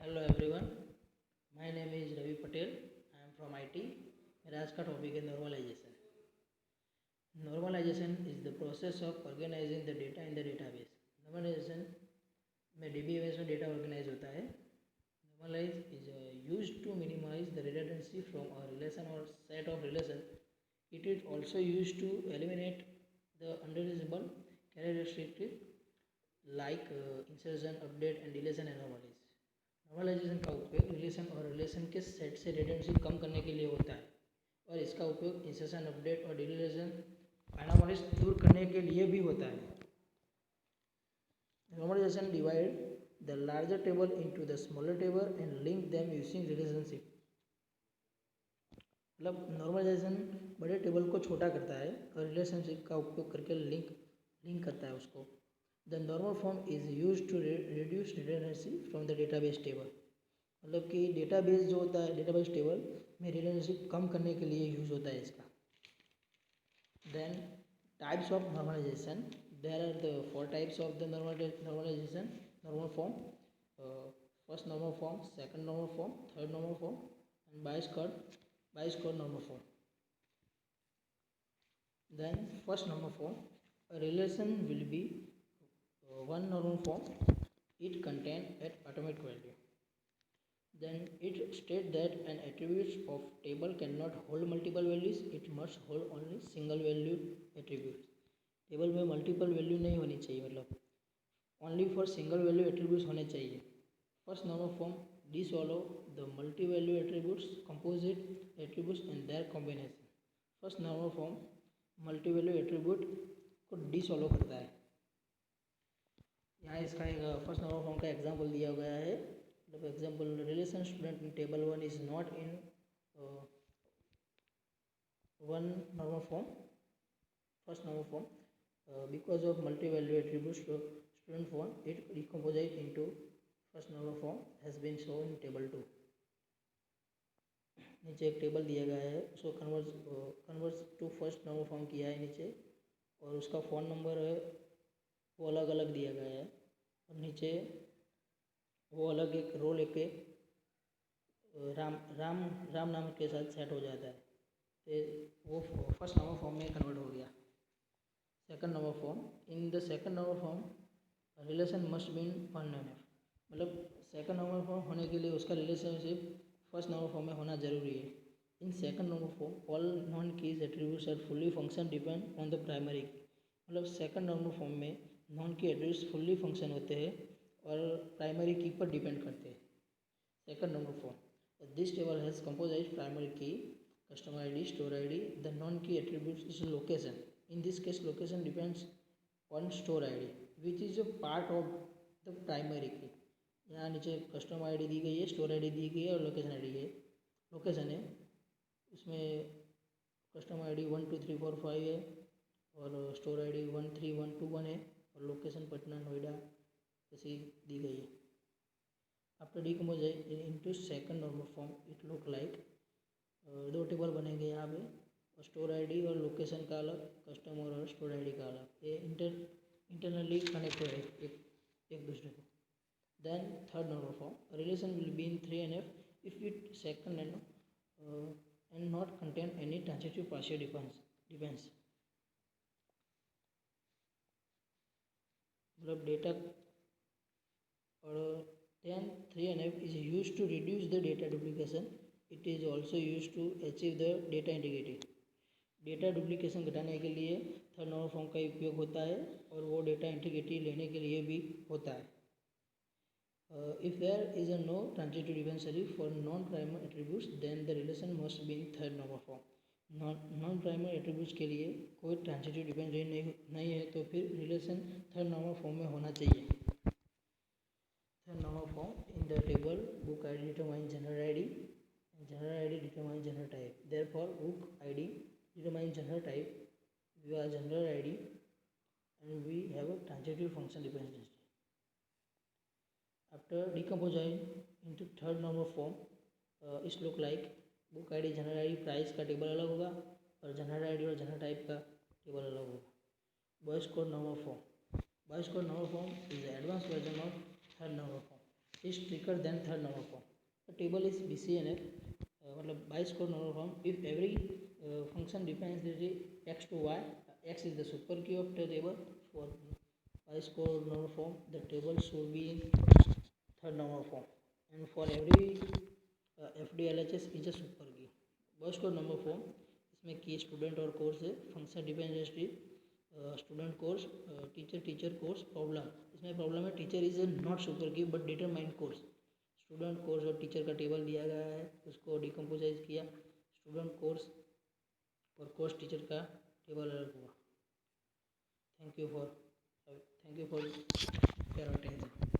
Hello everyone, my name is Ravi Patel. I am from IT. मेरा आज का टॉपिक है normalisation. Normalisation is the process of organising the data in the database. Normalisation में DBMS में data organise होता है। Normalise is used to minimise the redundancy from a relation or set of relation. It is also used to eliminate the undesirable characteristics like insertion, update and deletion and normalize. Normalization का उपयोग relation और relation के set से redundancy कम करने के लिए होता है और इसका उपयोग इंसर्शन, अपडेट और डिलीशन एनोमलीज दूर करने के लिए भी होता है. Normalization divide the larger table into the smaller table and link them using relationship. मतलब नॉर्मलाइजेशन बड़े टेबल को छोटा करता है और रिलेशनशिप का उपयोग करके लिंक करता है उसको. The normal form is use to reduce redundancy from the database table. मतलब कि डेटाबेस जो होता है, डेटाबेस टेबल में रिडंडेंसी कम करने के लिए यूज होता है इसका. Then types of normalization. There are the 4 types of the normalization. Normal form, first normal form, second normal form, third normal form and Boyce Codd normal form. Then first normal form, a relation will be one normal form. It contain at atomic value. Then it state that an attribute of table cannot hold multiple values. It must hold only single value attributes. Table में multiple value नहीं होनी चाहिए, मतलब only for single value attributes होने चाहिए. First normal form dissolve the multi value attributes, composite attributes and there combination. First normal form multi value attribute को dissolve करता है. यहाँ इसका एक फर्स्ट नॉर्मल फॉर्म का एग्जांपल दिया गया है. मतलब example, relation student in table 1 is not in one normal form, first normal form, because of multi value attribute student 1 it decomposes into first normal form has been shown in table 2. नीचे एक table दिया गया है, उसको convert to first normal form किया है नीचे, और उसका फ़ोन नंबर है वो अलग अलग दिया गया है, और नीचे वो अलग एक रो लेके राम राम राम नाम के साथ सेट हो जाता है. तो वो फर्स्ट नॉर्मल फॉर्म में कन्वर्ट हो गया. Second normal form, in the second normal form relation must be in one N F. मतलब सेकंड नॉर्मल फॉर्म होने के लिए उसका रिलेशनशिप फर्स्ट नॉर्मल फॉर्म में होना जरूरी है. In second normal form all non keys attributes are fully function depend on the primary key. मतलब सेकंड नॉर्मल फॉर्म में non key attributes fully function होते हैं और प्राइमरी की पर डिपेंड करते हैं. Second normal form, this table has composite primary key, customer ID, store ID. The non key attributes is location. In this case location depends on store ID which is a part of the primary की. यहाँ नीचे customer ID दी गई है, store ID दी गई है और location ID है. Location है उसमें कस्टमर आईडी 1 2 3 4 5 है और स्टोर आईडी 1 3 1 2 1 है और लोकेशन पटना, नोएडा ऐसी दी गई है. After decompose into second normal form it look like, दो टेबल बनेंगे यहाँ पे, और स्टोर आईडी और लोकेशन का अलग, कस्टमर और स्टोर आईडी का अलग. ये इंटरनली कनेक्टेड है एक दूसरे को. Then third normal form, a relation will be in 3NF if it second and not contain any transitive partial depends. मतलब डेटा, और then 3NF is used to reduce the data duplication. It is also used to achieve the data integrity. Data duplication घटाने के लिए third normal form का उपयोग होता है और वो डेटा इंटीग्रिटी लेने के लिए भी होता है. If there is a no transitive dependency for non-primary attributes, then the relation must be in third normal form. Non-primary attributes के लिए कोई transitive dependency नहीं है तो फिर relation third normal form में होना चाहिए. Third normal form, in the table book ID determines general ID and general ID determines general type. Therefore, book ID determines general type. We are general ID and we have a transitive function dependency. After decomposing into third normal form, it look like book ID, general ID, price का table अलग होगा और general ID और general type का table अलग होगा. Boyce Codd normal form. Boyce Codd normal form is advance version of third normal form. is stricter than third normal form. The table is BCNF, मतलब बाइस्कोर normal form. If every function depends the x to y, x is the super key of the table. For biस्कोर normal form, the table should be in third normal form. And for every FDLHS is a super key. बाइस्कोर normal form, इसमें की student और course है, function depend history, student course, teacher course, problem. इसमें problem है teacher is not super की but determined course. Student course और teacher का table दिया गया है, उसको डिकम्पोजाइज किया. स्टूडेंट कोर्स और कोर्स टीचर का टेबल अलग हुआ. Thank you for your attention.